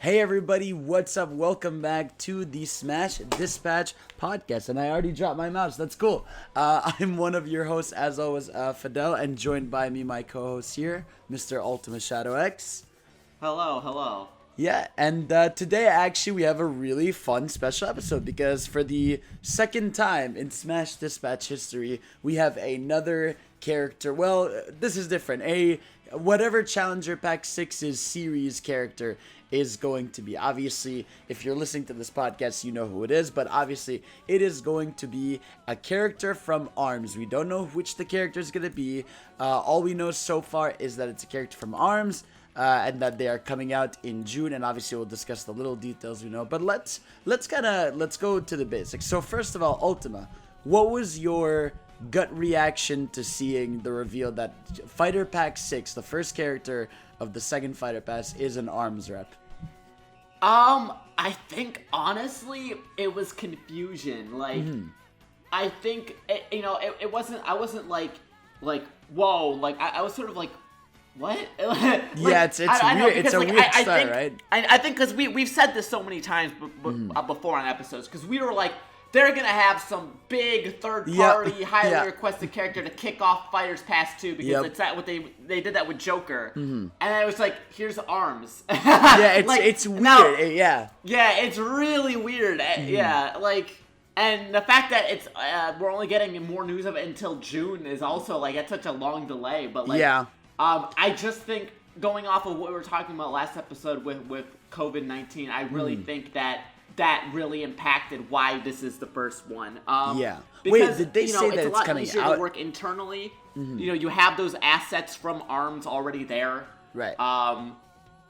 Hey everybody, what's up? Welcome back to the Smash Dispatch podcast. And I already dropped my mouse, that's cool. I'm one of your hosts, as always, Fidel, and joined by me, my co-host here, Mr. Ultima Shadow X. Hello. Yeah, and today actually we have a really fun special episode because for the second time in Smash Dispatch history, we have another character. Well, this is different. Whatever Challenger Pack 6's series character is going to be. Obviously, if you're listening to this podcast, you know who it is, but obviously it is going to be a character from ARMS. We don't know which the character is going to be. All we know so far is that it's a character from ARMS. And that they are coming out in June, and obviously we'll discuss the little details we know. But let's go to the basics. So first of all, Ultima, what was your gut reaction to seeing the reveal that Fighter Pack 6, the first character of the second Fighter Pass, is an ARMS rep? I think honestly it was confusion. Like, I think it wasn't. I wasn't like whoa. Like I was sort of like, what? Yeah, it's weird. It's a weird start, right? I think because we've said this so many times before on episodes, because we were like, they're gonna have some big third-party, highly requested character to kick off Fighters Pass 2 because it's that what they did that with Joker, and I was like, here's ARMS. Yeah, it's weird. Now, yeah, it's really weird. Yeah, like. And the fact that it's we're only getting more news of it until June is also like that's such a long delay. But like, I just think going off of what we were talking about last episode with COVID-19, I really think that really impacted why this is the first one. Because, wait, did they say that it's coming easier out? To work internally. You know, you have those assets from ARMS already there. Right.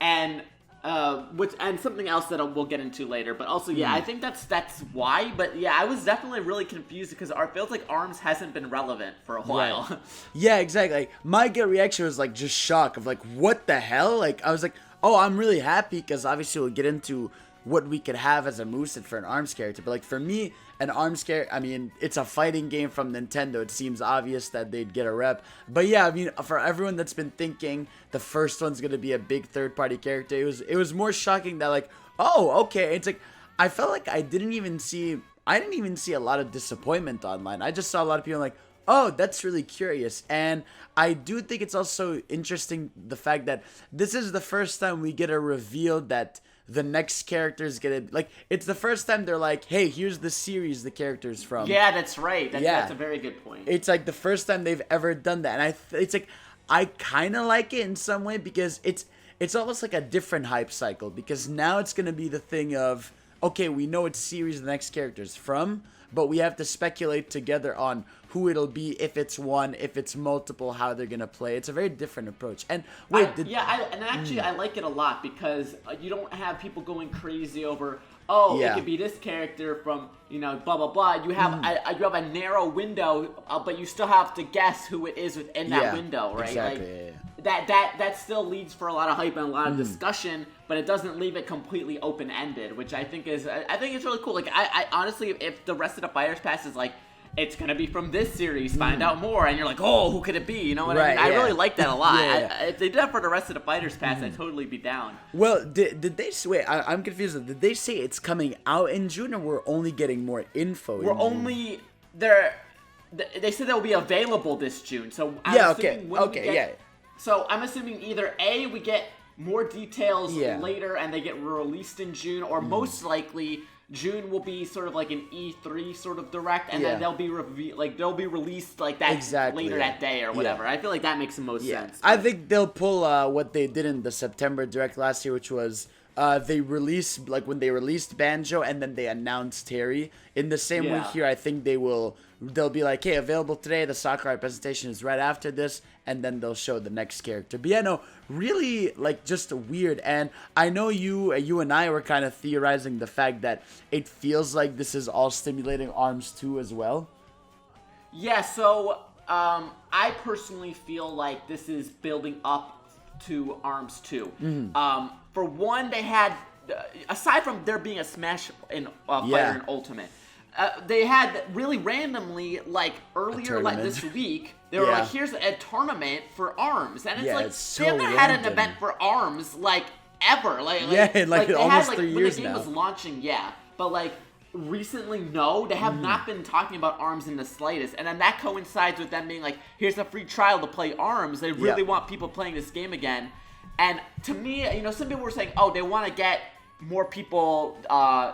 And something else that we'll get into later, but also I think that's why. But yeah, I was definitely really confused because it feels like ARMS hasn't been relevant for a while. Right. Yeah, exactly. Like, my gut reaction was like just shock of like, what the hell? Like, I was like, oh, I'm really happy because obviously we'll get into what we could have as a moveset for an ARMS character. But like for me, an ARMS character, I mean, it's a fighting game from Nintendo. It seems obvious that they'd get a rep. But yeah, I mean, for everyone that's been thinking the first one's gonna be a big third-party character, it was more shocking that like, oh, okay. It's like I felt like I didn't even see a lot of disappointment online. I just saw a lot of people like, oh, that's really curious. And I do think it's also interesting the fact that this is the first time we get a reveal that the next character is gonna, like, it's the first time they're like, hey, here's the series the character's from. Yeah, that's right. That's a very good point. It's like the first time they've ever done that. And it's like, I kind of like it in some way because it's almost like a different hype cycle because now it's gonna be the thing of, okay, we know what series the next character's from, but we have to speculate together on who it'll be, if it's one, if it's multiple, how they're gonna play. It's a very different approach. And wait, I like it a lot because you don't have people going crazy over, it could be this character from blah blah blah. You have you have a narrow window, but you still have to guess who it is within that window, right? Exactly. Like, that still leads for a lot of hype and a lot of discussion, but it doesn't leave it completely open-ended, which I think is really cool. Like I honestly, if the rest of the Fighters Pass is like, it's gonna be from this series, find out more, and you're like, oh, who could it be? You know what I mean? I really like that a lot. If they did that for the rest of the Fighters Pass, I'd totally be down. Well, did they wait? I'm confused. Did they say it's coming out in June, or we're only getting more info? They said they'll be available this June. So So I'm assuming either A, we get more details later and they get released in June, or most likely June will be sort of like an E3 sort of direct, and then they'll be released like that later that day or whatever. I feel like that makes the most sense. I think they'll pull what they did in the September direct last year, which was they released, like when they released Banjo and then they announced Terry. In the same week here, I think they'll be like, hey, available today, the Sakurai presentation is right after this, and then they'll show the next character. But yeah, no, really, like, just weird. And I know you and I were kind of theorizing the fact that it feels like this is all stimulating ARMS 2 as well. Yeah, so I personally feel like this is building up to ARMS 2. For one, they had, aside from there being a Smash in Fighter in Ultimate, they had really randomly, like, earlier this week, they were like, here's a tournament for ARMS. And it's like, it's so they haven't had an random. event for ARMS, like, ever. Like almost 3 years when the game now. was launching, yeah, but like recently, no, they have not been talking about ARMS in the slightest, and then that coincides with them being like, here's a free trial to play ARMS. They really want people playing this game again, and to me, you know, some people were saying, oh, they want to get more people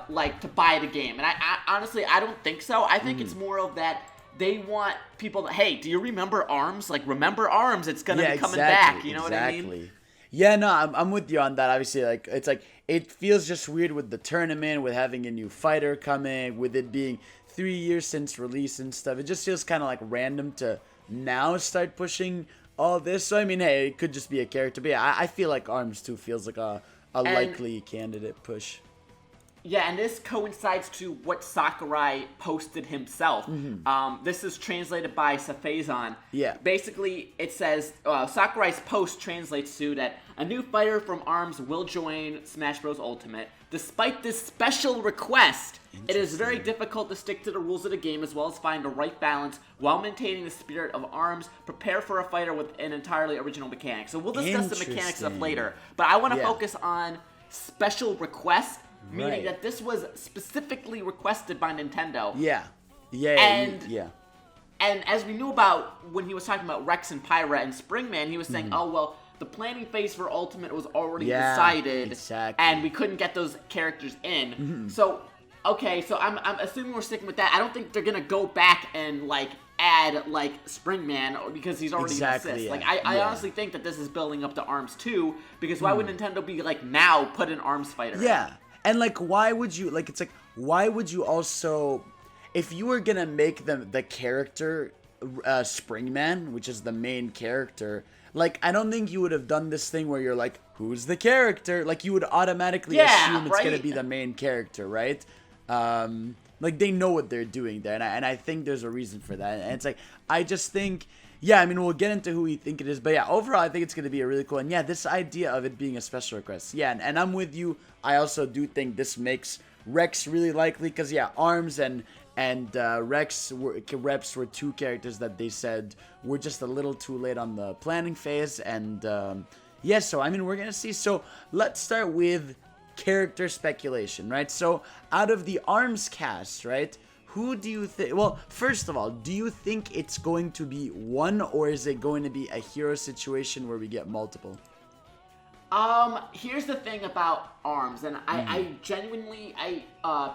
like to buy the game, and I honestly I don't think so. I think it's more of that they want people to, hey, do you remember ARMS? Like, remember ARMS? It's gonna be coming back. You know what I mean? Yeah, no, I'm with you on that. Obviously, like it's like it feels just weird with the tournament, with having a new fighter coming, with it being 3 years since release and stuff. It just feels kind of like random to now start pushing all this. So I mean, hey, it could just be a character, but yeah, I feel like ARMS 2 feels like a likely candidate push. Yeah, and this coincides to what Sakurai posted himself. This is translated by Safazon. Yeah. Basically, it says, Sakurai's post translates to that a new fighter from ARMS will join Smash Bros. Ultimate. Despite this special request, it is very difficult to stick to the rules of the game as well as find the right balance while maintaining the spirit of ARMS. Prepare for a fighter with an entirely original mechanic. So we'll discuss the mechanics stuff later. But I want to focus on special request. Meaning that this was specifically requested by Nintendo. And as we knew about when he was talking about Rex and Pyra and Springman, he was saying, oh, well, the planning phase for Ultimate was already decided. And we couldn't get those characters in. So, okay, so I'm assuming we're sticking with that. I don't think they're going to go back and, like, add, like, Springman because he's already an assist. Like, I honestly think that this is building up to ARMS 2 because why would Nintendo be, like, now put an ARMS fighter in? And, like, why would you, like, it's like, why would you also, if you were gonna make the character Springman, which is the main character, like, I don't think you would have done this thing where you're like, who's the character? Like, you would automatically assume it's gonna be the main character, right? Like, they know what they're doing there, and I think there's a reason for that, and it's like, I just think, yeah, I mean, we'll get into who we think it is, but yeah, overall, I think it's going to be a really cool, and yeah, this idea of it being a special request, yeah, and I'm with you. I also do think this makes Rex really likely, because yeah, ARMS and Reps were two characters that they said were just a little too late on the planning phase, and yeah, so I mean, we're going to see. So let's start with character speculation, right? So out of the ARMS cast, right, who do you think, well, first of all, do you think it's going to be one, or is it going to be a hero situation where we get multiple? Here's the thing about ARMS, and I genuinely,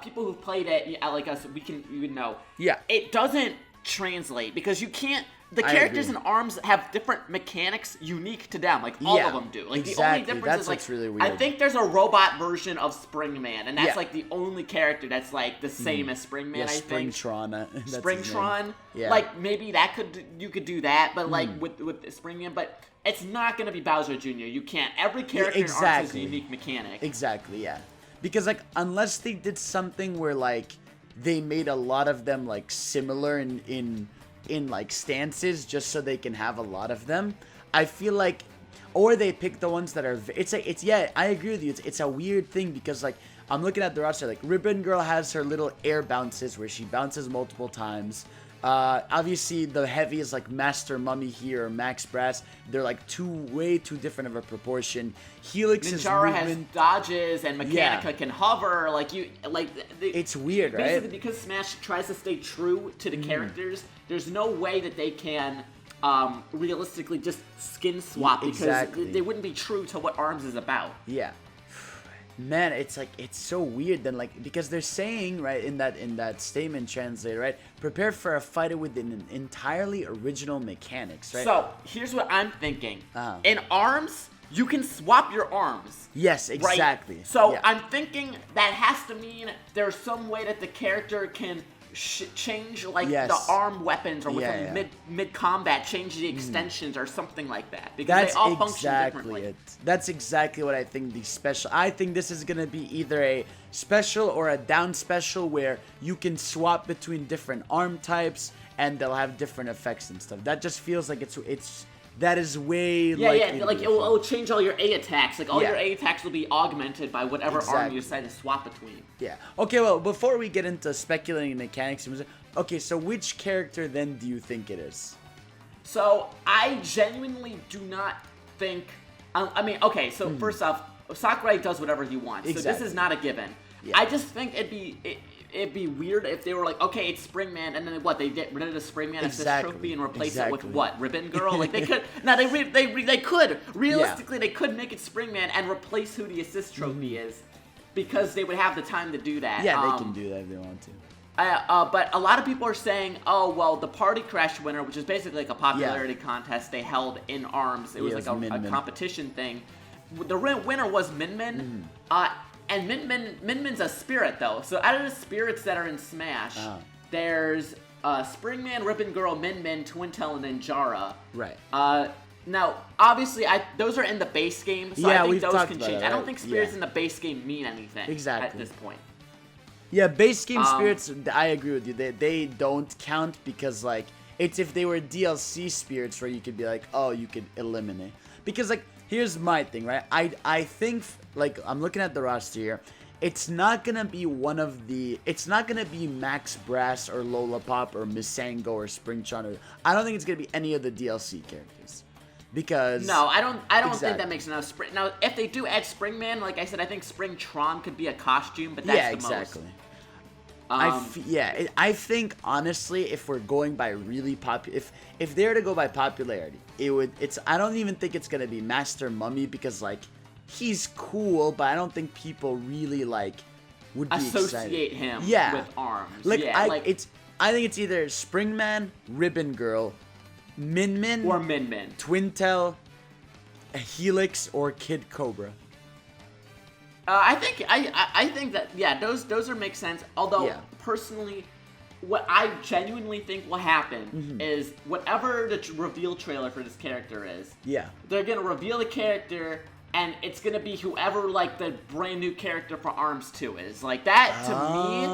people who've played it, like us, you would know. Yeah. It doesn't translate, because you can't, the characters in ARMS have different mechanics unique to them, like all of them do. Like the only difference is like, really weird. I think there's a robot version of Springman, and that's like the only character that's like the same as Springman, I think. Springtron. Yeah. Like maybe you could do that, but like with Springman, but it's not going to be Bowser Jr. You can't. Every character in ARMS has a unique mechanic. Exactly, yeah. Because like unless they did something where like they made a lot of them like similar in like stances just so they can have a lot of them, I feel like, or they pick the ones that are, yeah, I agree with you, it's a weird thing, because like I'm looking at the roster, like Ribbon Girl has her little air bounces where she bounces multiple times. Obviously the heavy is like Master Mummy here or Max Brass. They're like way too different of a proportion. Helix's Ninjara has dodges, and Mechanica can hover. It's weird, right? Basically, because Smash tries to stay true to the characters, there's no way that they can realistically just skin swap, because they wouldn't be true to what ARMS is about. Yeah. Man, it's like, it's so weird then, like, because they're saying, right, in that statement translated, right, prepare for a fighter with an entirely original mechanics, right? So here's what I'm thinking. In ARMS, you can swap your arms. Yes, exactly. Right? So I'm thinking that has to mean there's some way that the character can change like the arm weapons, or with mid combat change the extensions or something like that, because they all function differently. That's exactly what I think. I think this is gonna be either a special or a down special where you can swap between different arm types and they'll have different effects and stuff. That just feels like that is way like it'll change all your A attacks. Like all your A attacks will be augmented by whatever arm you decide to swap between. Yeah. Okay, well, before we get into speculating mechanics, okay, so which character then do you think it is? So I genuinely do not think. I mean, okay, so first off, Sakurai does whatever he wants. Exactly. So this is not a given. Yeah. I just think it'd be weird if they were like, okay, it's Springman, and then what? They get rid of the Springman assist trophy and replace it with what? Ribbon Girl? Like they could. Now they could realistically they could make it Springman and replace who the assist trophy is, because they would have the time to do that. Yeah, they can do that if they want to. But a lot of people are saying, oh, well, the Party Crash winner, which is basically like a popularity contest they held in ARMS. It was like a competition thing. The winner was Min Min. And Min Min's a spirit, though. So out of the spirits that are in Smash, there's Springman, Ribbon Girl, Min Min, Twintel, and Ninjara. Right. Now, obviously, those are in the base game, so I think those can change. I don't think spirits in the base game mean anything at this point. Yeah, base game spirits, I agree with you. They don't count because, like, it's if they were DLC spirits where you could be like, oh, you could eliminate. Because, like, here's my thing, right? I think, like, I'm looking at the roster here. It's not gonna be it's not gonna be Max Brass or Lola Pop or Missango or Springtron. I don't think it's gonna be any of the DLC characters. Because no, I don't think that makes enough. Now, if they do add Springman, like I said, I think Springtron could be a costume, but that's the most. I think honestly, if we're going by really popular, if they were to go by popularity, I don't even think it's gonna be Master Mummy, because like he's cool, but I don't think people really like would be associate excited. him with ARMS. Like I think it's either Springman, Ribbon Girl, Min Min, or Min Min, Twintel, Helix, or Kid Cobra. I think that those make sense. Although personally, what I genuinely think will happen is whatever the reveal trailer for this character is. Yeah. They're gonna reveal the character, and it's gonna be whoever like the brand new character for ARMS 2 is. Like that to me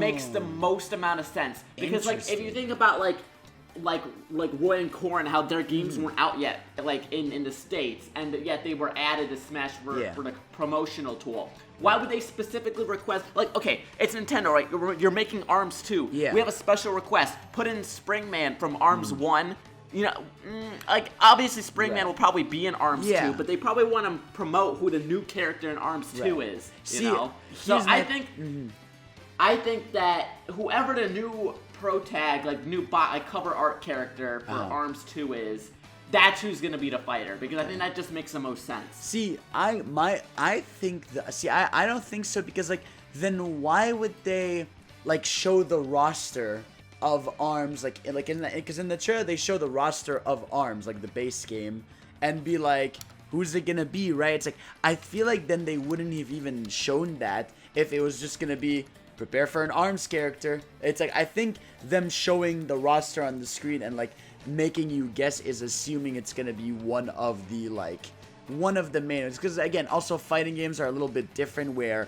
makes the most amount of sense, because like if you think about like Roy and Corrin, how their games weren't out yet, like in the States, and yet they were added to Smash for the promotional tool. Why would they specifically request, like, okay, it's Nintendo, right? You're making ARMS 2. Yeah. We have a special request. Put in Springman from ARMS 1. You know, like, obviously Springman will probably be in ARMS 2, but they probably want to promote who the new character in ARMS 2 is, you know? So I think that whoever the new pro tag, like new cover art character for ARMS 2 is, that's who's gonna be the fighter, because I think that just makes the most sense. See, I don't think so, because like then why would they like show the roster of ARMS because in the trailer they show the roster of ARMS, like the base game, and be like, who's it gonna be, right? It's like I feel like then they wouldn't have even shown that if it was just gonna be prepare for an ARMS character. It's like I think them showing the roster on the screen and like making you guess is assuming it's gonna be one of the main ones, because again, also fighting games are a little bit different where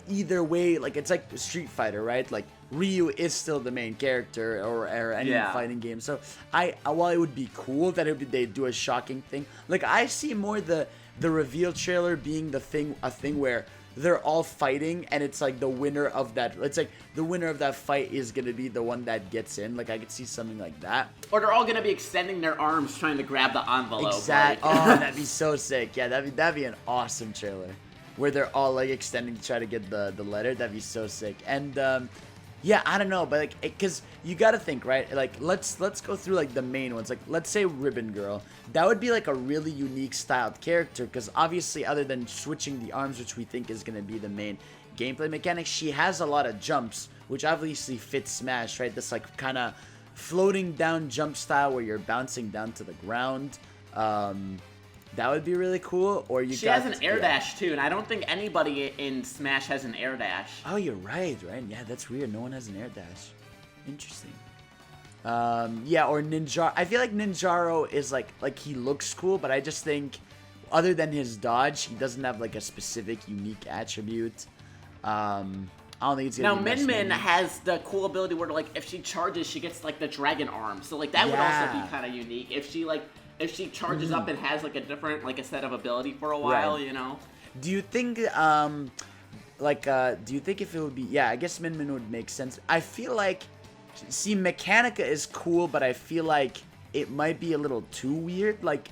either way, like it's like Street Fighter, right? Like Ryu is still the main character or any fighting game. So while it would be cool that they do a shocking thing, like I see more the reveal trailer being a thing where they're all fighting, and it's like the winner of that. It's like the winner of that fight is gonna be the one that gets in. Like I could see something like that. Or they're all gonna be extending their arms trying to grab the envelope. Exactly. Like. Oh, that'd be so sick. Yeah, that'd be an awesome trailer, where they're all like extending to try to get the letter. That'd be so sick. And yeah, I don't know, but like, because you gotta think, right? Like, let's go through like the main ones. Like, let's say Ribbon Girl. That would be like a really unique styled character, because obviously, other than switching the arms, which we think is gonna be the main gameplay mechanic, she has a lot of jumps, which obviously fits Smash, right? This like kind of floating down jump style where you're bouncing down to the ground. That would be really cool. Or she has an air dash too, and I don't think anybody in Smash has an air dash. Oh, you're right. Yeah, that's weird. No one has an air dash. Interesting. Yeah, or Ninjaro. I feel like Ninjaro is like he looks cool, but I just think other than his dodge, he doesn't have like a specific unique attribute. I don't think it's gonna be Min Min has the cool ability where like if she charges, she gets like the dragon arm. So like that would also be kind of unique if she charges up and has like a different like a set of ability for a while, you know. Do you think do you think if it would be, yeah, I guess Min Min would make sense. I feel like, see, Mechanica is cool, but I feel like it might be a little too weird. Like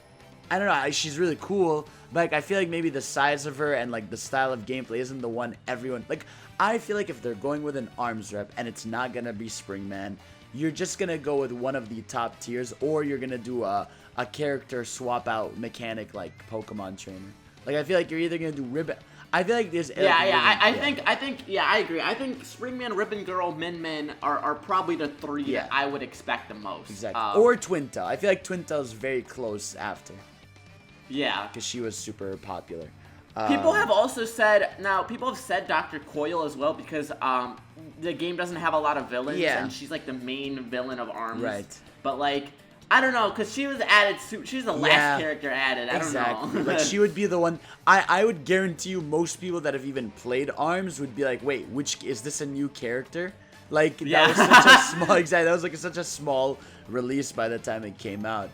I don't know, she's really cool, but like, I feel like maybe the size of her and like the style of gameplay isn't the one everyone like. I feel like if they're going with an arms rep and it's not gonna be Springman, you're just gonna go with one of the top tiers, or you're gonna do a character swap out mechanic like Pokemon Trainer. Like I feel like you're either gonna do Ribbon. I feel like there's I think I agree. I think Springman, Ribbon Girl, Min are probably the three that I would expect the most. Exactly. Or Twintail. I feel like Twintail's very close after. Yeah. Because she was super popular. People have also said, people have said Dr. Coil as well, because the game doesn't have a lot of villains, and she's like the main villain of ARMS. Right. But like, I don't know, because she was added, she was the last character added, I don't know. Like, she would be the one, I would guarantee you most people that have even played ARMS would be like, wait, is this a new character? Like, that was such a small, that was like such a small release by the time it came out.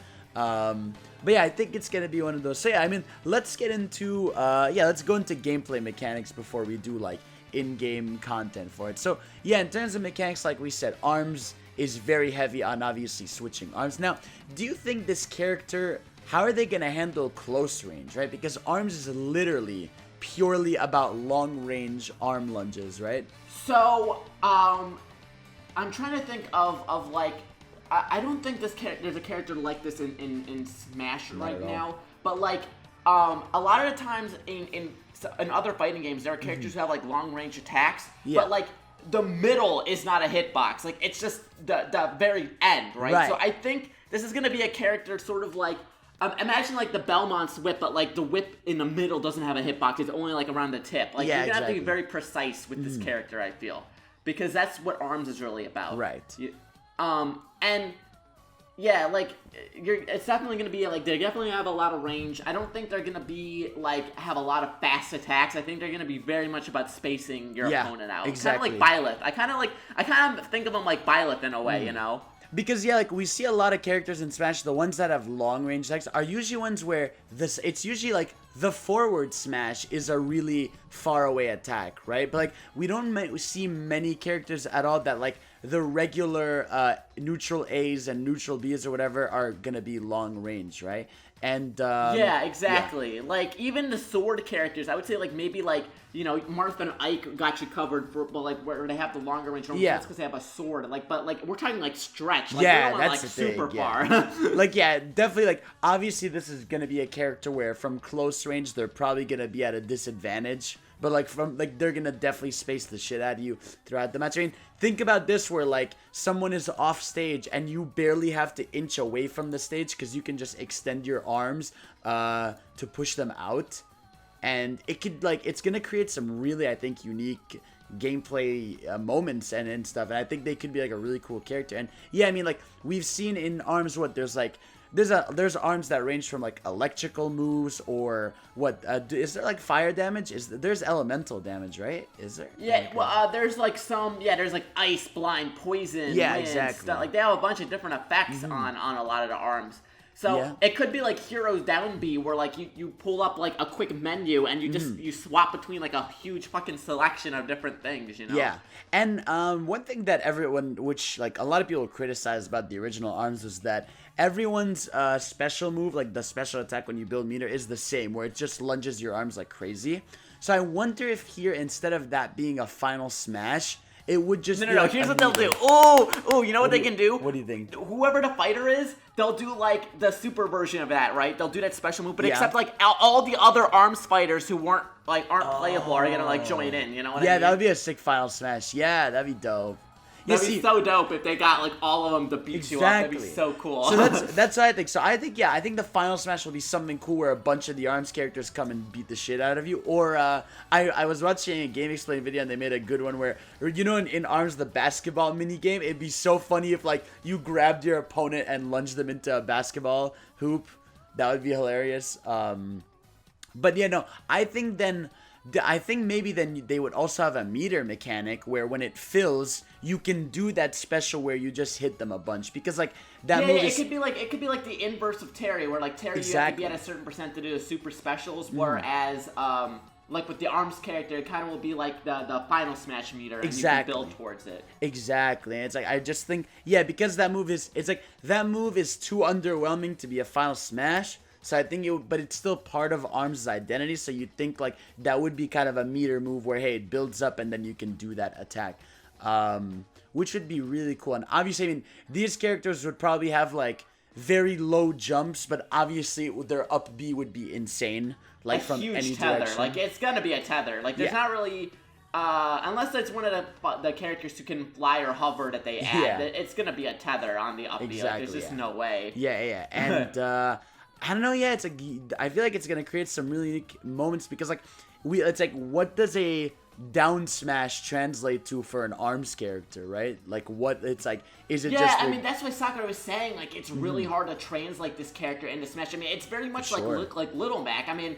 But yeah, I think it's gonna be one of those. So yeah, I mean, let's get into let's go into gameplay mechanics before we do like in-game content for it. So yeah, in terms of mechanics, like we said, ARMS is very heavy on obviously switching arms. Now, do you think this character, how are they gonna handle close range, right? Because ARMS is literally purely about long range arm lunges, right? So I'm trying to think of like, I don't think there's a character like this in Smash right now, but like a lot of the times in other fighting games there are characters who have like long range attacks, but like the middle is not a hitbox, like it's just the very end, right? So I think this is gonna be a character sort of like imagine like the Belmont's whip, but like the whip in the middle doesn't have a hitbox, it's only like around the tip. Like you're gonna have to be very precise with this character, I feel, because that's what ARMS is really about, right? And yeah, like it's definitely gonna be like they definitely have a lot of range. I don't think they're gonna be like have a lot of fast attacks. I think they're gonna be very much about spacing your opponent out. Exactly. Kind of like Byleth. I kind of think of them like Byleth in a way, you know. Because yeah, like we see a lot of characters in Smash, the ones that have long range attacks are usually ones where it's usually like the forward smash is a really far away attack, right? But like we don't see many characters at all that like the regular neutral A's and neutral B's or whatever are gonna be long range, right? And yeah, exactly. Yeah. Like even the sword characters, I would say like maybe like Martha and Ike got you covered for, but like where they have the longer range. That's because they have a sword. Like, but like we're talking like stretch. Like, yeah, that's like the thing, super far. Like definitely. Like obviously this is gonna be a character where from close range they're probably gonna be at a disadvantage. But like they're gonna definitely space the shit out of you throughout the match. I mean, think about this where like someone is off stage and you barely have to inch away from the stage because you can just extend your arms to push them out, and it could like it's gonna create some really, I think, unique gameplay moments and stuff. And I think they could be like a really cool character. And yeah, I mean, like we've seen in ARMS there's arms that range from like electrical moves or what is there like fire damage? There's elemental damage, right? Is there? Yeah, well there's like there's like ice, blind, poison, wind, exactly. Stuff. Like they have a bunch of different effects on a lot of the arms. So it could be like Heroes Down B, where like you pull up like a quick menu and you just you swap between like a huge fucking selection of different things, Yeah, and one thing that which like a lot of people criticize about the original ARMS was that everyone's special move, like the special attack when you build meter, is the same, where it just lunges your arms like crazy. So I wonder if here, instead of that being a final smash, it would just no. Here's what they'll do. Oh, you know what they can do? What do you think? Whoever the fighter is, they'll do like the super version of that, right? They'll do that special move, but except like all the other ARMS fighters who aren't playable are gonna like join in. You know what I mean? Yeah, that would be a sick final smash. Yeah, that'd be dope. That'd be so dope if they got like all of them to beat you up. That'd be so cool. So that's what I think. So I think the final smash will be something cool where a bunch of the ARMS characters come and beat the shit out of you. Or I was watching a Game Explain video and they made a good one where in ARMS the basketball mini game, it'd be so funny if like you grabbed your opponent and lunged them into a basketball hoop. That would be hilarious. But yeah, no, I think maybe then they would also have a meter mechanic where when it fills, you can do that special where you just hit them a bunch, because like that move it could be like the inverse of Terry, where like Terry you have to be at a certain percent to do the super specials, whereas like with the ARMS character, it kind of will be like the final smash meter, and you can build towards it. Exactly. And it's like I just think because that move is too underwhelming to be a final smash. So I think but it's still part of Arms' identity. So you'd think like that would be kind of a meter move where, hey, it builds up and then you can do that attack. Which would be really cool. And obviously, I mean, these characters would probably have like very low jumps, but obviously their up B would be insane. Like from huge any tether. direction. Like it's gonna be a tether. Like there's not really, unless it's one of the characters who can fly or hover that they add. It's gonna be a tether on the up B. Like, there's just no way. Yeah. And I don't know. Yeah, it's like I feel like it's gonna create some really unique moments because like it's like what does a down smash translate to for an Arms character, right? Like what it's like, is it just... Yeah, I mean, that's why Sakura was saying, like, it's really hard to translate this character into Smash. I mean, it's very much like Little Mac. I mean,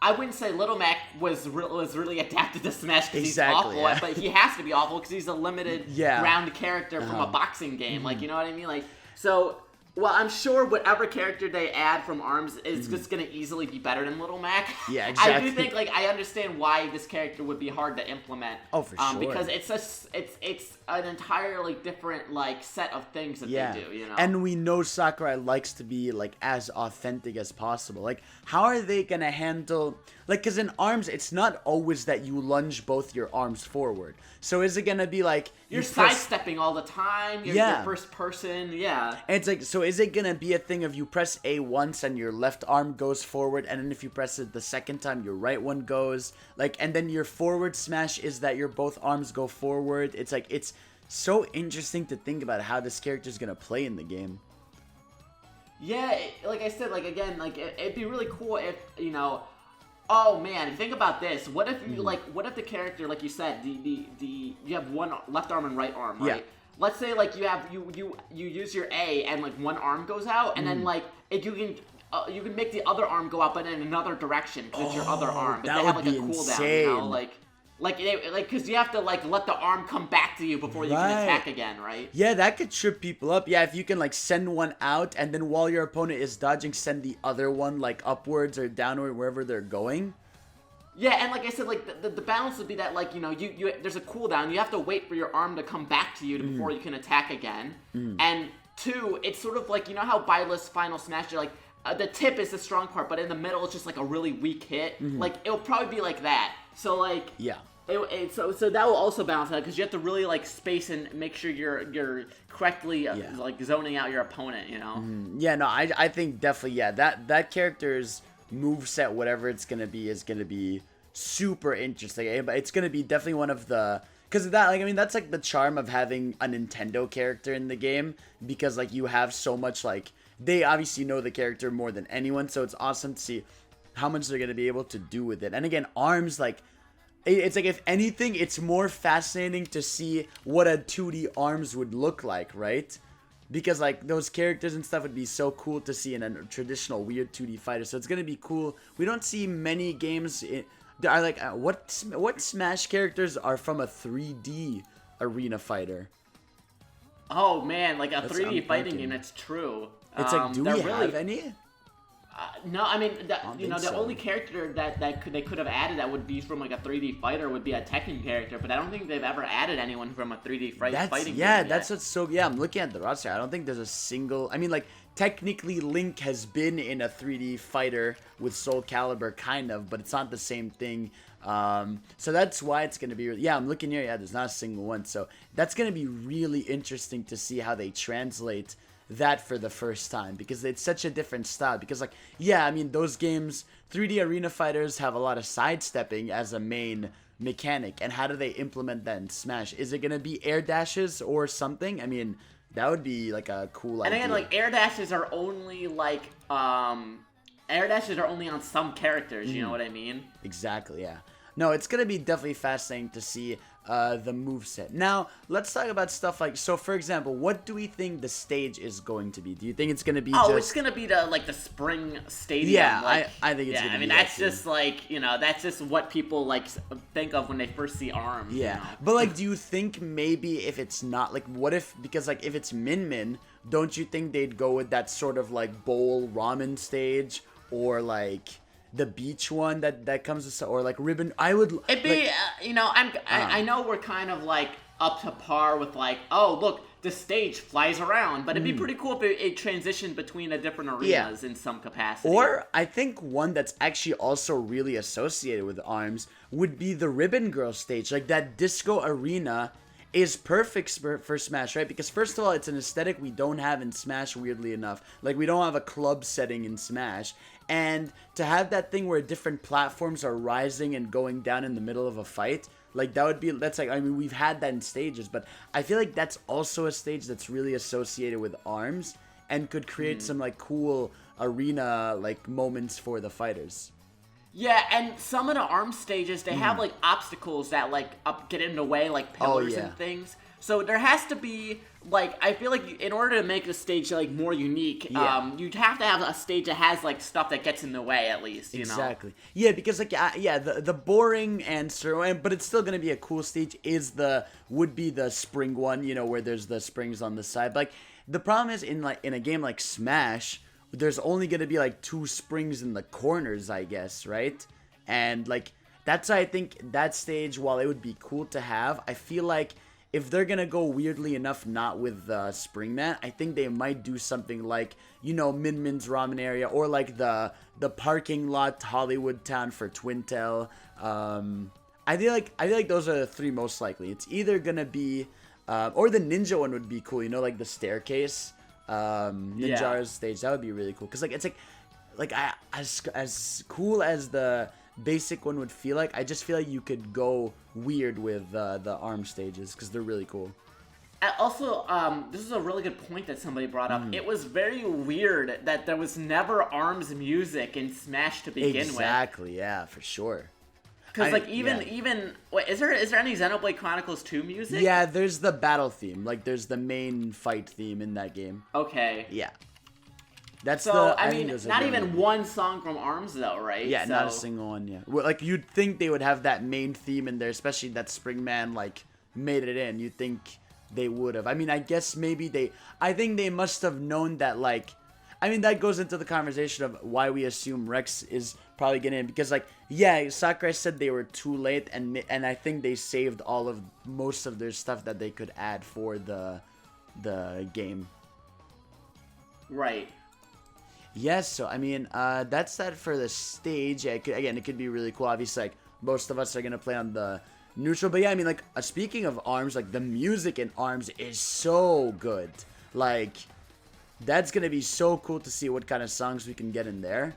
I wouldn't say Little Mac was really adapted to Smash because he's awful, but he has to be awful because he's a limited round character from a boxing game. Like, you know what I mean? Like, so... Well, I'm sure whatever character they add from Arms is just going to easily be better than Little Mac. Yeah, exactly. I do think, like, I understand why this character would be hard to implement. Oh, for sure. Because it's an entirely different, like, set of things that they do, you know? And we know Sakurai likes to be, like, as authentic as possible. Like, how are they going to handle... Like, because in Arms, it's not always that you lunge both your arms forward. So is it going to be, like... You're sidestepping all the time. You're first person. Yeah. And it's like, so is it going to be a thing of you press A once and your left arm goes forward, and then if you press it the second time, your right one goes? Like, and then your forward smash is that your both arms go forward. It's like, it's so interesting to think about how this character is going to play in the game. Yeah, like I said, like, again, like, it'd be really cool if, you know... Oh man, think about this. What if you what if the character, like you said, you have one left arm and right arm, right? Yeah. Let's say like you use your A and like one arm goes out, and then like if you can make the other arm go out, but in another direction because it's your other arm. But that they have would like be a cooldown, insane. you know, like because you have to like let the arm come back to you before you can attack again, right? Yeah, that could trip people up. Yeah, if you can like send one out and then while your opponent is dodging, send the other one like upwards or downward wherever they're going. Yeah, and like I said, like the balance would be that like you know you there's a cooldown. You have to wait for your arm to come back to you before you can attack again. And two, it's sort of like you know how Byleth's Final Smash, you're like the tip is the strong part, but in the middle it's just like a really weak hit. Like it'll probably be like that. So like so that will also balance out because you have to really like space and make sure you're correctly like zoning out your opponent, you know. Yeah, no, I think definitely that character's moveset, whatever it's gonna be, is gonna be super interesting. But it's gonna be definitely one of the because of that, like I mean that's like the charm of having a Nintendo character in the game because like you have so much like they obviously know the character more than anyone, so it's awesome to see how much they're gonna be able to do with it. And again, Arms like. It's like, if anything, it's more fascinating to see what a 2D Arms would look like, right? Because, like, those characters and stuff would be so cool to see in a traditional weird 2D fighter. So it's going to be cool. We don't see many games are like, what Smash characters are from a 3D arena fighter? Oh, man, like a 3D fighting game, that's true. It's like, do we have any? No, I mean, the only character that they could have added that would be from like a 3D fighter would be a Tekken character, but I don't think they've ever added anyone from a 3D fighting game. Yeah, that's what's so. Yeah, I'm looking at the roster. I don't think there's a single. I mean, like technically, Link has been in a 3D fighter with Soul Calibur, kind of, but it's not the same thing. So that's why it's gonna be. Yeah, I'm looking here. Yeah, there's not a single one. So that's gonna be really interesting to see how they translate that for the first time because it's such a different style. Because like, yeah, I mean those games, 3D arena fighters have a lot of sidestepping as a main mechanic, and how do they implement that in Smash? Is it gonna be air dashes or something? I mean, that would be like a cool idea. And again, like air dashes are only like air dashes are only on some characters. You know what I mean? Exactly. Yeah. No, it's gonna be definitely fascinating to see the moveset. Now, let's talk about stuff like, so for example, what do we think the stage is going to be? Do you think it's going to be it's going to be the spring stadium. Yeah, like, I think it's going to be. I mean, that's just like, you know, that's just what people like think of when they first see Arms. Yeah, you know? But like, do you think maybe if it's not, like, what if, because like, if it's Min Min, don't you think they'd go with that sort of like bowl ramen stage, or like the beach one that comes with, or like ribbon? I would. It'd be, you know, I know we're kind of like up to par with like, oh look, the stage flies around, but it'd be pretty cool if it transitioned between the different arenas in some capacity. Or I think one that's actually also really associated with ARMS would be the Ribbon Girl stage. Like that disco arena is perfect for Smash, right? Because first of all, it's an aesthetic we don't have in Smash, weirdly enough. Like we don't have a club setting in Smash. And to have that thing where different platforms are rising and going down in the middle of a fight, like that's like, I mean, we've had that in stages, but I feel like that's also a stage that's really associated with ARMS and could create some like cool arena like moments for the fighters. Yeah, and some of the ARMS stages, they have like obstacles that like get in the way, like pillars and things. So there has to be like, I feel like in order to make a stage like more unique, you'd have to have a stage that has like stuff that gets in the way at least. You know? Yeah, because like the boring answer, but it's still gonna be a cool stage. Would be the spring one, you know, where there's the springs on the side. But like the problem is in a game like Smash, there's only gonna be like 2 springs in the corners, I guess, right? And like that's why I think that stage, while it would be cool to have, I feel like if they're gonna go weirdly enough not with the spring mat, I think they might do something like, you know, Min Min's ramen area, or like the parking lot Hollywood Town for Twintel. I feel like those are the 3 most likely. It's either gonna be or the ninja one would be cool, you know, like the staircase Ninja's stage. That would be really cool, because like it's like as cool as the basic one would feel like, I just feel like you could go weird with the ARM stages because they're really cool. Also, this is a really good point that somebody brought up. It was very weird that there was never ARMS music in Smash to begin with. Exactly, yeah, for sure. Because like even wait, is there any Xenoblade Chronicles 2 music? Yeah, there's the battle theme. Like there's the main fight theme in that game. Okay. Yeah. That's so, I mean, not even one song from ARMS though, right? Yeah, not a single one, yeah. Well, like, you'd think they would have that main theme in there, especially that Springman, like, made it in. You'd think they would have. I mean, I guess maybe I think they must have known that, like, I mean, that goes into the conversation of why we assume Rex is probably getting in. Because, like, yeah, Sakurai said they were too late, and I think they saved most of their stuff that they could add for the game. Right. Yes, so I mean, that's that for the stage. Yeah, it could be really cool. Obviously, like, most of us are gonna play on the neutral, but yeah, I mean, like, speaking of ARMS, like, the music in ARMS is so good. Like, that's gonna be so cool to see what kind of songs we can get in there.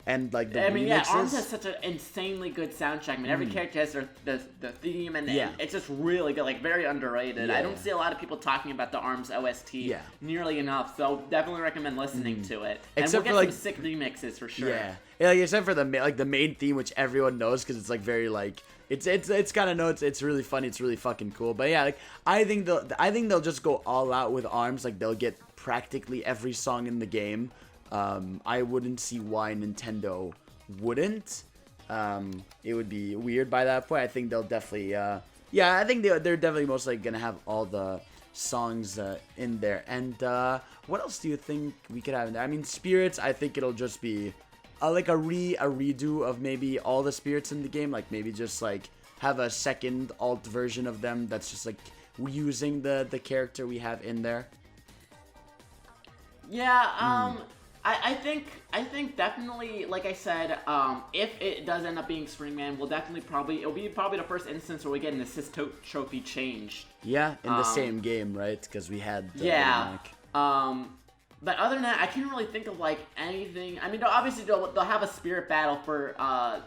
And like the remixes. ARMS has such an insanely good soundtrack. I mean, every character has the theme, and it's just really good, like very underrated. Yeah. I don't see a lot of people talking about the ARMS OST nearly enough, so definitely recommend listening to it. Except and we'll get some sick remixes for sure. Yeah, like, except for the main theme, which everyone knows because it's like very like it's kind of it's really funny. It's really fucking cool. But yeah, like I think they'll just go all out with ARMS. Like they'll get practically every song in the game. I wouldn't see why Nintendo wouldn't. It would be weird by that point. I think they'll definitely, I think they're definitely most likely gonna have all the songs in there. And what else do you think we could have in there? I mean, Spirits, I think it'll just be like a redo of maybe all the Spirits in the game. Like maybe just like have a second alt version of them that's just like using the character we have in there. Yeah, I think definitely, like I said, if it does end up being Springman, it'll be probably the first instance where we get an assist trophy changed. Yeah, in the same game, right? Because we had but other than that, I can't really think of like anything. I mean, they'll have a spirit battle for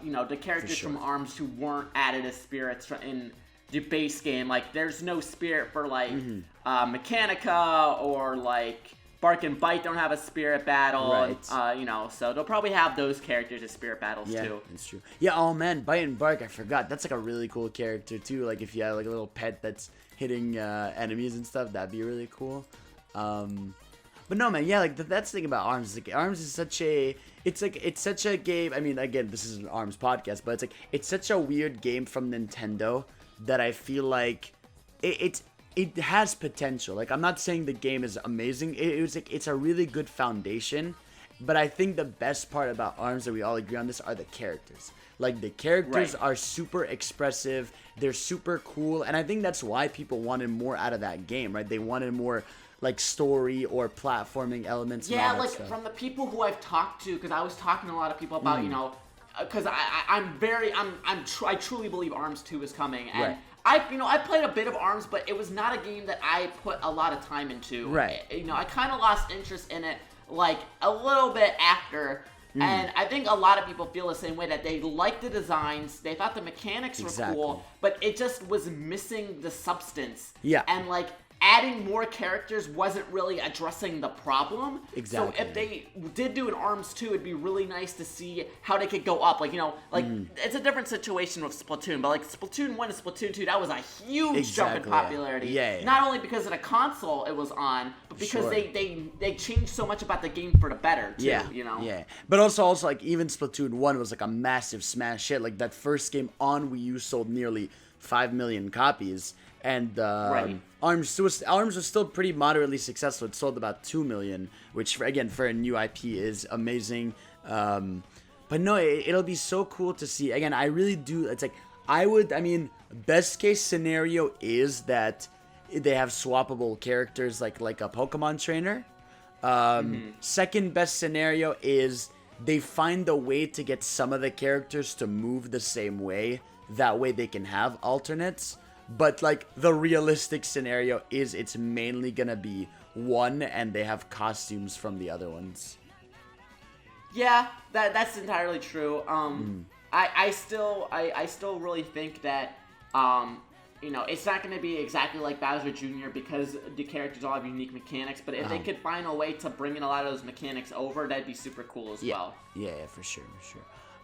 the characters from ARMS who weren't added as spirits in the base game. Like, there's no spirit for like Mechanica or like Bark and Bite don't have a spirit battle, right? So they'll probably have those characters as spirit battles too. Yeah, that's true. Yeah, oh man, Bite and Bark, I forgot. That's like a really cool character too. Like if you have like a little pet that's hitting enemies and stuff, that'd be really cool. But no, man, yeah, like that's the thing about ARMS. Like ARMS is such a game. I mean, again, this is an ARMS podcast, but it's such a weird game from Nintendo that I feel like it has potential. Like, I'm not saying the game is amazing. It's a really good foundation, But I think the best part about ARMS, that we all agree on this, are the characters. Like, the characters are super expressive, they're super cool, and I think that's why people wanted more out of that game, right? They wanted more, like, story or platforming elements. Yeah, like, from the people who I've talked to, because I was talking to a lot of people about, you know, because I truly believe ARMS 2 is coming, and I played a bit of ARMS, but it was not a game that I put a lot of time into. Right. You know, I kind of lost interest in it, like, a little bit after. And I think a lot of people feel the same way, that they liked the designs, they thought the mechanics were cool, but it just was missing the substance. Yeah. And, like, adding more characters wasn't really addressing the problem. Exactly. So if they did do an ARMS 2, it'd be really nice to see how they could go up. Like, you know, like, it's a different situation with Splatoon, but, like, Splatoon 1 and Splatoon 2, that was a huge jump in popularity. Yeah. Not only because of the console it was on, but because they changed so much about the game for the better, too, you know? Yeah. But also, like, even Splatoon 1 was, like, a massive smash hit. Like, that first game on Wii U sold nearly 5 million copies. And ARMS was still pretty moderately successful. It sold about 2 million, which, for a new IP is amazing. But no, it'll be so cool to see. Again, I really do. It's like, best case scenario is that they have swappable characters like a Pokemon trainer. Second best scenario is they find a way to get some of the characters to move the same way. That way they can have alternates. But, like, the realistic scenario is it's mainly gonna be one, and they have costumes from the other ones. Yeah, that's entirely true. I still really think that, you know, it's not gonna be exactly like Bowser Jr. because the characters all have unique mechanics, but if they could find a way to bring in a lot of those mechanics over, that'd be super cool as well. Yeah, for sure.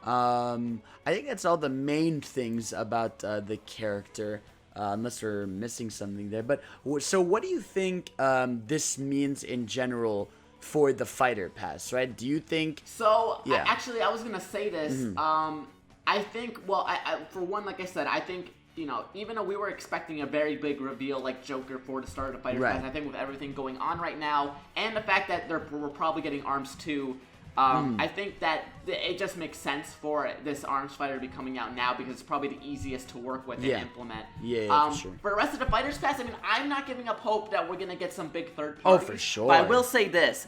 I think that's all the main things about the character. Unless we're missing something there. But so what do you think this means in general for the fighter pass, right? Do you think... So, actually, I was going to say this. I think, well, for one, like I said, I think, you know, even though we were expecting a very big reveal like Joker for the start of the fighter pass, I think with everything going on right now, and the fact that we're probably getting ARMS 2, I think that it just makes sense for this ARMS fighter to be coming out now because it's probably the easiest to work with and implement. For sure. For the rest of the Fighters Pass, I'm not giving up hope that we're going to get some big third parties. Oh, for sure. But I will say this.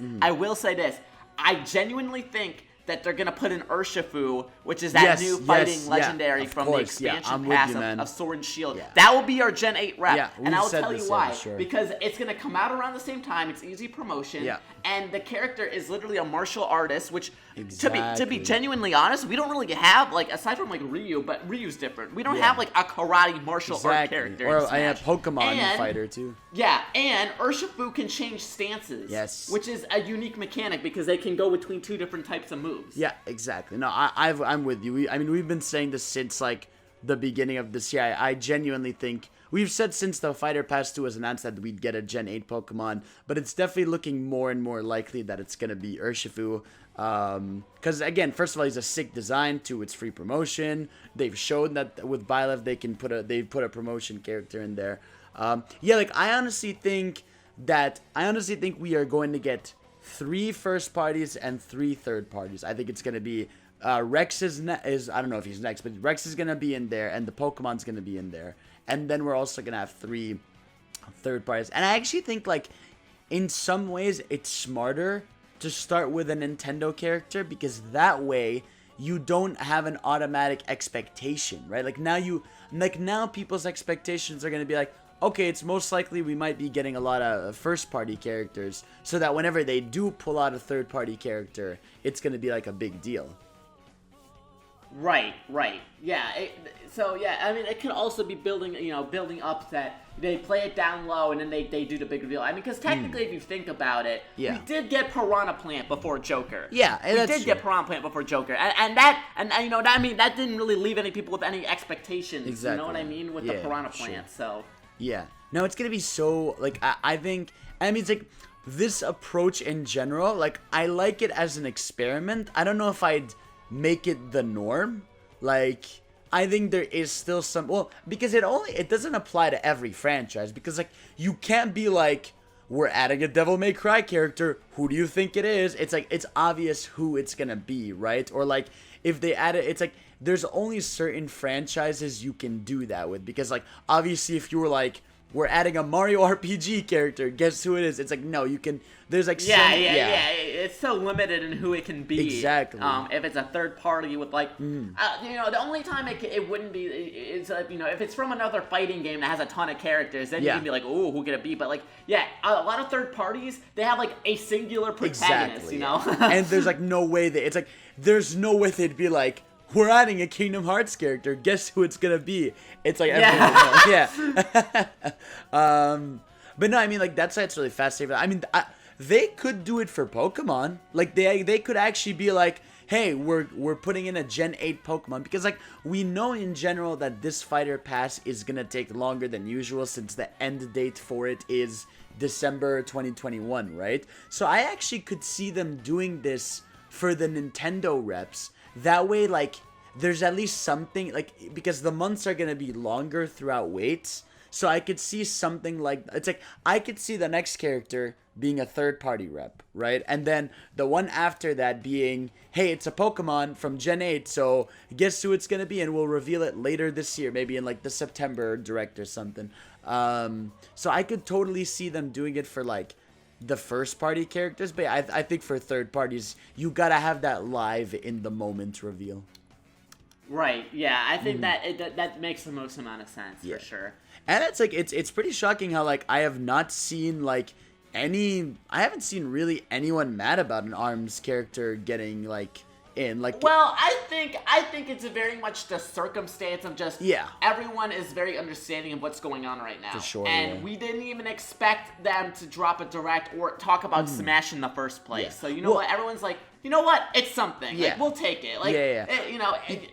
I genuinely think that they're going to put in Urshifu, which is that new fighting legendary from the expansion pass of Sword and Shield. That will be our Gen 8 rep. And I'll tell you why. Because it's going to come out around the same time. It's easy promotion. And the character is literally a martial artist, which, to be genuinely honest, we don't really have, like, aside from, like, Ryu, but Ryu's different. We don't have, like, a karate martial art character. Or I have Pokemon fighter, too. Yeah, and Urshifu can change stances. Yes. Which is a unique mechanic because they can go between two different types of moves. Yeah, exactly. No, I'm with you. We've been saying this since, like, the beginning of this year. I genuinely think... We've said since the Fighter Pass 2 was announced that we'd get a Gen 8 Pokemon, but it's definitely looking more and more likely that it's going to be Urshifu. Because, again, first of all, he's a sick design. 2, it's free promotion. They've shown that with Byleth, they've put a promotion character in there. I honestly think we are going to get 3 first parties and 3 third parties. I think it's going to be Rex is I don't know if he's next, but Rex is going to be in there, and the Pokemon's going to be in there. And then we're also going to have 3 third parties. And I actually think, like, in some ways, it's smarter to start with a Nintendo character because that way you don't have an automatic expectation, right? Like, now people's expectations are going to be like, okay, it's most likely we might be getting a lot of first-party characters so that whenever they do pull out a third-party character, it's going to be, like, a big deal. Right. Yeah. It could also be building up that they play it down low and then they do the big reveal. Because technically, if you think about it, we did get Piranha Plant before Joker. Yeah, we did get Piranha Plant before Joker, that didn't really leave any people with any expectations. Exactly. You know what I mean with the Piranha Plant. So. Yeah. No, it's gonna be so like I think. It's like this approach in general. Like I like it as an experiment. I don't know if I'd make it the norm. Like I think there is still some because it doesn't apply to every franchise because like you can't be like we're adding a Devil May Cry character. Who do you think it is? It's like, it's obvious who it's gonna be, right? Or like, if they add it, it's like, there's only certain franchises you can do that with. Because like, obviously if you were like, we're adding a Mario RPG character, guess who it is? It's like, no, you can, there's like yeah. It's so limited in who it can be. Exactly. If it's a third party with like, the only time it wouldn't be is if it's from another fighting game that has a ton of characters, then you can be like, oh, who could it be? But like, a lot of third parties, they have like a singular protagonist, And there's like no way it's like, there's no way they'd be like, we're adding a Kingdom Hearts character. Guess who it's gonna be? It's like everyone knows. But no, I mean, like, that's why it's really fascinating. I mean, they could do it for Pokemon. Like, they could actually be like, hey, we're putting in a Gen 8 Pokemon, because like, we know in general that this fighter pass is gonna take longer than usual, since the end date for it is December 2021, right? So I actually could see them doing this for the Nintendo reps. That way, like, there's at least something, like, because the months are gonna be longer throughout waits. So I could see something like, it's like, I could see the next character being a third-party rep, right? And then the one after that being, hey, it's a Pokemon from Gen 8, so guess who it's gonna be, and we'll reveal it later this year, maybe in, like, the September Direct or something. So I could totally see them doing it for, like, the first-party characters, but I think for third parties, you gotta have that live in the moment reveal. Right. Yeah, I think that makes the most amount of sense for sure. And it's like, it's pretty shocking how like I have not seen like I haven't seen really anyone mad about an ARMS character getting like in, like. Well, I think it's very much the circumstance of just everyone is very understanding of what's going on right now. For sure. And we didn't even expect them to drop a direct or talk about Smash in the first place. Yeah. So you know what? Everyone's like, you know what? It's something. Yeah. Like, we'll take it. Like,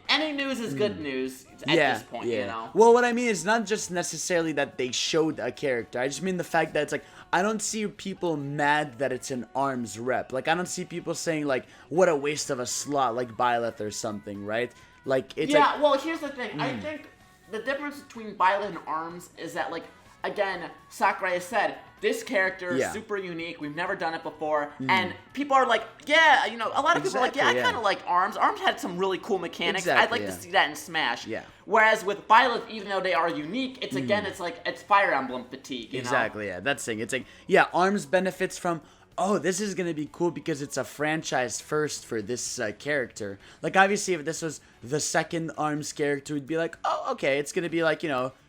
any news is good news at this point, you know? Well, what I mean is not just necessarily that they showed a character. I just mean the fact that it's like, I don't see people mad that it's an ARMS rep. Like, I don't see people saying, like, what a waste of a slot, like Byleth or something, right? Like, it's like, well, here's the thing. I think the difference between Byleth and ARMS is that, like, again, Sakurai has said, this character is super unique. We've never done it before. And people are like, a lot of people are like, I kind of like ARMS. ARMS had some really cool mechanics. I'd like to see that in Smash. Yeah. Whereas with Byleth, even though they are unique, it's again, it's like, it's Fire Emblem fatigue, you know? Yeah. That's the thing. It's like, ARMS benefits from, oh, this is going to be cool because it's a franchise first for this character. Like, obviously, if this was the second ARMS character, we'd be like, oh, okay, it's going to be like,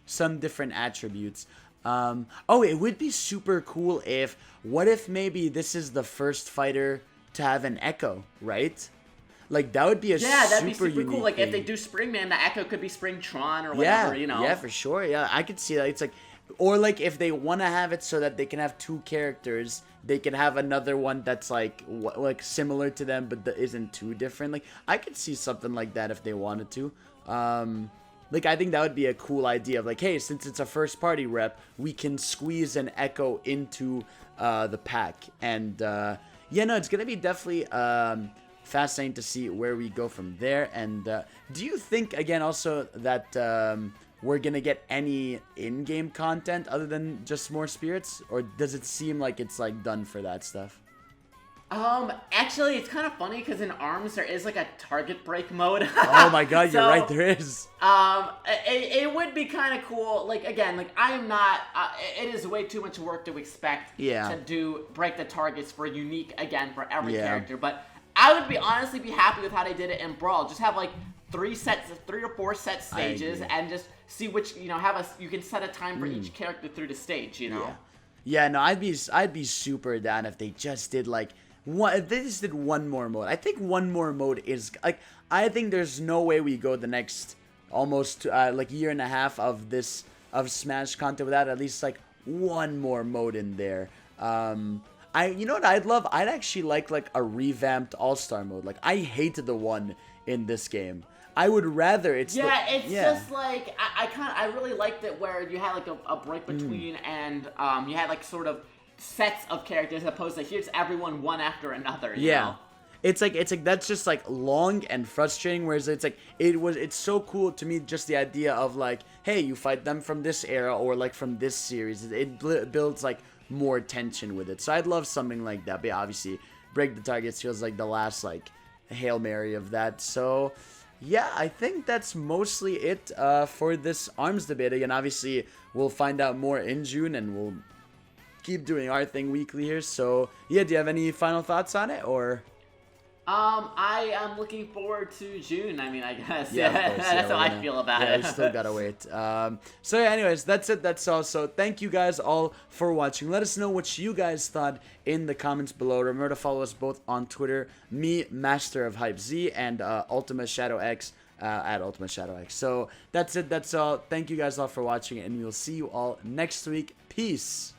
some different attributes. It would be super cool what if maybe this is the first fighter to have an Echo, right? Like, that would be that'd be super unique cool. Like, thing. if they do Springman, the Echo could be Springtron or whatever, Yeah, for sure. Yeah, I could see that. It's like, or like if they want to have it so that they can have two characters, they can have another one that's like similar to them but that isn't too different. Like, I could see something like that if they wanted to. Like, I think that would be a cool idea of like, hey, since it's a first party rep, we can squeeze an Echo into the pack. And it's gonna be definitely fascinating to see where we go from there. And do you think, again, also that we're gonna get any in-game content other than just more spirits, or does it seem like it's like done for that stuff? Actually, it's kind of funny because in ARMS there is like a target break mode. Oh my god, you're right, there is. It would be kind of cool. Like, again, like, I am not, it is way too much work to expect to break the targets for unique, again, for every character. But I would honestly be happy with how they did it in Brawl. Just have like 3 or 4 set stages and just see which, you can set a time for each character through the stage, No, I'd be super down if they just did like, if they just did one more mode. I think one more mode is like, I think there's no way we go the next almost like year and a half of Smash content without at least like one more mode in there. You know what I'd love? I'd actually like a revamped All-Star mode. Like, I hate the one in this game. I would rather just like I really liked it where you had like a break between and you had like sort of sets of characters as opposed to here's everyone one after another. You know? It's like that's just like long and frustrating, whereas it's so cool to me, just the idea of like, hey, you fight them from this era or like from this series. It builds like more tension with it. So I'd love something like that. But yeah, obviously, break the targets feels like the last like Hail Mary of that. So yeah, I think that's mostly it for this arms debate. Again, obviously, we'll find out more in June, and we'll keep doing our thing weekly here. So yeah, do you have any final thoughts on it, or? I am looking forward to June. I mean, I guess. Yeah, of course, that's how I feel about it. Yeah, we still gotta wait. So yeah, anyways, that's it. That's all. So thank you guys all for watching. Let us know what you guys thought in the comments below. Remember to follow us both on Twitter, me, Master of Hype Z, and Ultima Shadow X at Ultima Shadow X. So that's it. That's all. Thank you guys all for watching, and we'll see you all next week. Peace.